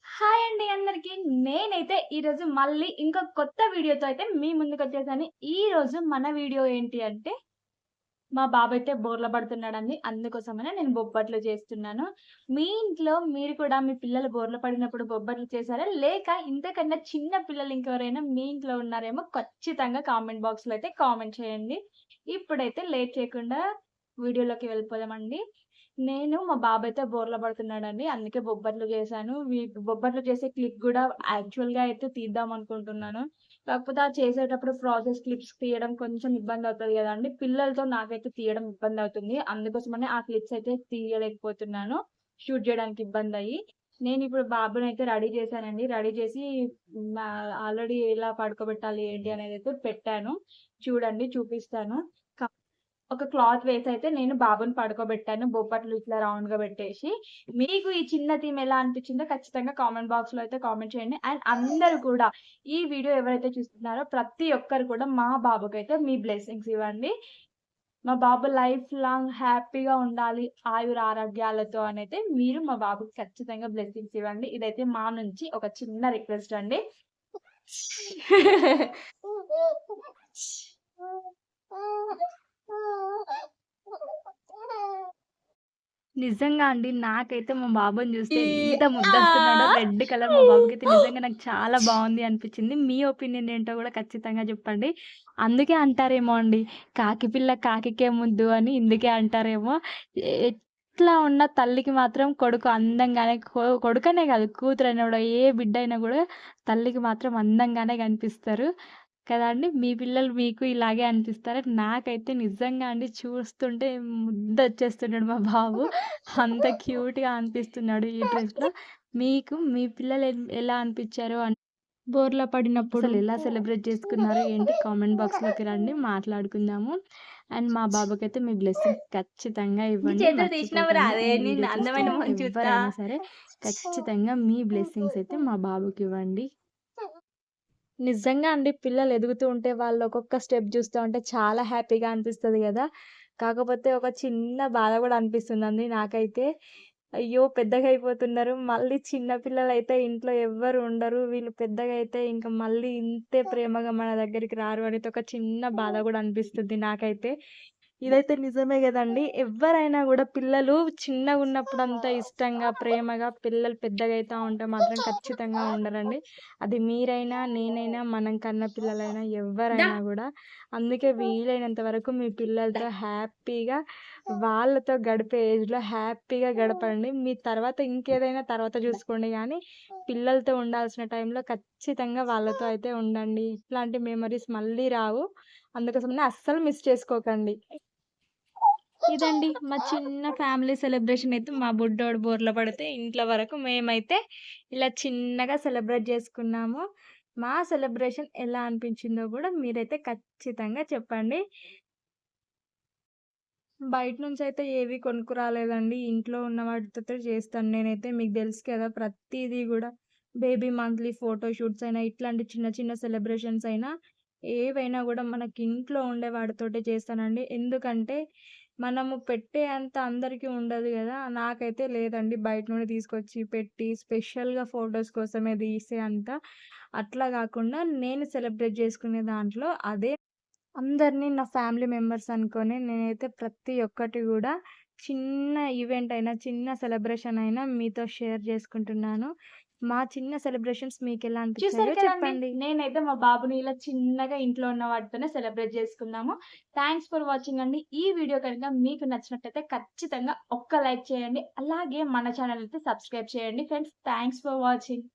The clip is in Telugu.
హాయ్ అండి అందరికి. నేనైతే ఈరోజు మళ్ళీ ఇంకో కొత్త వీడియోతో అయితే మీ ముందుకొచ్చేసాను. ఈరోజు మన వీడియో ఏంటి అంటే, మా బాబైతే బోర్ల పడుతున్నాడండి. అందుకోసమనే నేను బొబ్బట్లు చేస్తున్నాను. మీ ఇంట్లో మీరు కూడా మీ పిల్లలు బోర్ల పడినప్పుడు బొబ్బట్లు చేసారా? లేక ఇంతకన్నా చిన్న పిల్లలు ఇంకెవరైనా మీ ఇంట్లో ఉన్నారేమో ఖచ్చితంగా కామెంట్ బాక్స్‌లో అయితే కామెంట్ చేయండి. ఇప్పుడైతే లేట్ చేయకుండా వీడియోలోకి వెళ్ళిపోదామండి. మా బాబైతే బోర్ల పడుతున్నాడండి. అందుకే బొబ్బట్లు చేశాను. బొబ్బట్లు చేసే క్లిప్ గూడా యాక్చువల్‌గా అయితే తీద్దామనుకుంటున్నాను. కాకపోతే అది చేసేటప్పుడు ప్రాసెస్ క్లిప్స్ తీయడం కొంచెం ఇబ్బందవుతది గదండీ! పిల్లలతో నాకైతే తీయడం ఇబ్బందవుతుంది. అందుకోసమనే ఆ క్లిప్స్ అయితే తీయలేకపోతున్నాను. షూట్ జేయడానికి ఇబ్బందయ్యి. నేనిప్పుడు బాబునైతే రెడీ చేశానండి. రెడీ చేసి నా ఆల్రెడీ ఎలా పడుకోబెట్టాలి ఏంటి అనేదైతే పెట్టాను. చూడండి చూపిస్తాను. క ఒక క్లాత్ వేసైతే నేను బాబుని పడుకోబెట్టాను. బొబ్బట్లు ఇట్లా రౌండ్‌గా పెట్టేసి. మీకు ఈ చిన్న థీమ్ ఎలా అనిపించిందో ఖచ్చితంగా కామెంట్ బాక్స్‌లో అయితే కామెంట్ చేయండి. అండ్ అందరూ కూడా ఈ వీడియో ఎవరైతే చూస్తున్నారో ప్రతి ఒక్కరు కూడా మా బాబుకైతే మీ బ్లెస్సింగ్స్ ఇవ్వండి. మా బాబు లైఫ్ లాంగ్ హ్యాపీగా ఉండాలి. ఆయురారోగ్యాలతో అనైతే మీరు మా బాబుకి ఖచ్చితంగా బ్లెస్సింగ్స్ ఇవ్వండి. ఇదైతే మా నుంచి ఒక చిన్న రిక్వెస్ట్ అండి. నిజంగా అండి. నాకైతే మా బాబుని జూస్తే ఎంత ముద్దొస్తున్నాడో రెడ్ కలర్ మా బాబుకైతే నిజంగా నాకు చాలా బావుంది అనిపిచ్చింది. మీ ఒపీనియన్ ఏంటో గూడా ఖచ్చితంగా జెప్పండి. అందుకే అంటారేమో అండి, కాకి పిల్ల కాకికే ముద్దు అని ఇందుకే అంటారేమో. ఎట్లా ఉన్న తల్లికి మాత్రం కొడుకు అందంగానే కొడుకనే గాదు కూతురైనా గూడా ఏ బిడ్డయినా గూడా తల్లికి మాత్రం అందంగానే గనిపిస్తారు. కదండీ! మీ పిల్లలు మీకు ఇలాగే అనిపిస్తారా? నాకైతే నిజంగా అండి చూస్తుంటే ముద్దొచ్చేస్తున్నాడు మా బాబు. అంత క్యూట్‌గా అనిపిస్తున్నాడు ఈ డ్రెస్‌లో. మీకు మీ పిల్లలు ఎలా అనిపిచ్చారో బోర్ల పడినప్పుడు అసలెలా సెలబ్రేట్ చేసుకున్నారు ఏంటి? కామెంట్ బాక్స్‌లోకి రండి మాట్లాడుకుందాము. అండ్ మా బాబుకైతే మీ బ్లెస్సింగ్స్ ఖచ్చితంగా నీ ఇవ్వండి. చేతులు తీసినవు మర్చిపోకండి. రాదే ఈ నిన్ను వీడియో అందమైన చూస్తున్న మొహం చూత్తా. ఎవ్వరైనా సరే ఖచ్చితంగా మీ బ్లెస్సింగ్స్ అయితే మా బాబుకివ్వండి. నిజంగా అండి. పిల్లలు ఎదుగుతూ ఉంటే వాళ్ళు ఒక్కొక్క స్టెప్ జూస్తా ఉంటే చాలా హ్యాపీగా అనిపిస్తది గదా! కాకపోతే ఒక చిన్న బాధ గూడా అనిపిస్తుందండి నాకైతే. అయ్యో! పెద్దగా అయిపోతున్నారు. మళ్ళీ చిన్న పిల్లలైతే ఇంట్లో ఎవ్వరు ఉండరు. వీళ్ళు పెద్దగా అయితే ఇంక మళ్ళీ ఇంతే ప్రేమగా మన దగ్గరికి రారు అనేది ఒక చిన్న బాధ గూడా అనిపిస్తుంది నాకైతే. ఇదైతే నిజమే గదండీ! ఎవ్వరైనా గూడా పిల్లలు చిన్నగున్నప్పుడంత ఇష్టంగా, ప్రేమగా పిల్లలు పెద్దగయితా ఉంటే మాత్రం ఖచ్చితంగా ఉండరండి. అది మీరైనా, నేనైనా, మనం కన్న పిల్లలైనా దా ఎవ్వరైనా గూడా. అందుకే వీలైనంత వరకు మీ దా పిల్లలతో హ్యాపీగా వాళ్ళతో గడిపే ఏజ్‌లో హ్యాపీగా గడపండి. మీ తర్వాత ఇంకేదైనా తర్వాత జూసుకోండి గానీ, పిల్లలతో ఉండాల్సిన టైంలో ఖచ్చితంగా వాళ్ళతో అయితే ఉండండి. ఇట్లాంటి మెమోరీస్ మళ్ళీ రావు. అందుకోసమనే అస్సలు మిస్ చేసుకోకండి. ఇదండి మా చిన్న ఫ్యామిలీ సెలబ్రేషన్ అయితే మా బుడ్డోడు బోర్ల పడితే ఇంట్లో వరకు మేమైతే ఇలా చిన్నగా సెలబ్రేట్ చేసుకున్నాము. మా సెలబ్రేషన్ ఎలా అనిపించిందో గూడా మీరైతే ఖచ్చితంగా చెప్పండి. బయట నుంచయితే ఏవి కొనుక్కురాలేదండి. ఇంట్లో ఉన్న వాటితోటే చేస్తాను నేనైతే. మీకు తెలుసు కదా! ప్రతీదీ గూడా బేబీ మంత్లీ ఫోటో షూట్స్ అయినా, ఇట్లాంటి చిన్న చిన్న సెలబ్రేషన్స్ అయినా, ఏవైనా గూడా మనకి ఇంట్లో ఉండే వాటితోటే చేస్తానండి. ఎందుకంటే, మనము పెట్టే అంత అందరికీ ఉండదు గదా! నాకైతే లేదండి. బయట నుండి తీసుకొచ్చి పెట్టి, స్పెషల్‌గా ఫోటోస్ కోసమే తీసే అంత అట్లా గాకుండా నేను సెలబ్రేట్ చేసుకునే దాంట్లో అదే అందరిని నా ఫ్యామిలీ మెంబర్స్ అనుకోని నేనైతే ప్రతి ఒక్కటి గూడా చిన్న ఈవెంట్ అయినా, చిన్న సెలబ్రేషన్ అయినా మీతో షేర్ జేసుకుంటున్నాను. మా చిన్న సెలబ్రేషన్స్ మీకెలా చూసారు అనిపిచ్చాయో కదండీ! చెప్పండి. నేనైతే మా బాబుని ఇలా చిన్నగా ఇంట్లో ఉన్న వాటితోనే సెలబ్రేట్ చేసుకున్నాము. థాంక్స్ ఫర్ వాచింగ్ అండి. ఈ వీడియో కనుక మీకు నచ్చినట్టయితే ఖచ్చితంగా ఒక్క లైక్ చేయండి. అలాగే మన ఛానెల్ అయితే సబ్స్క్రైబ్ చేయండి ఫ్రెండ్స్. Thanks for watching.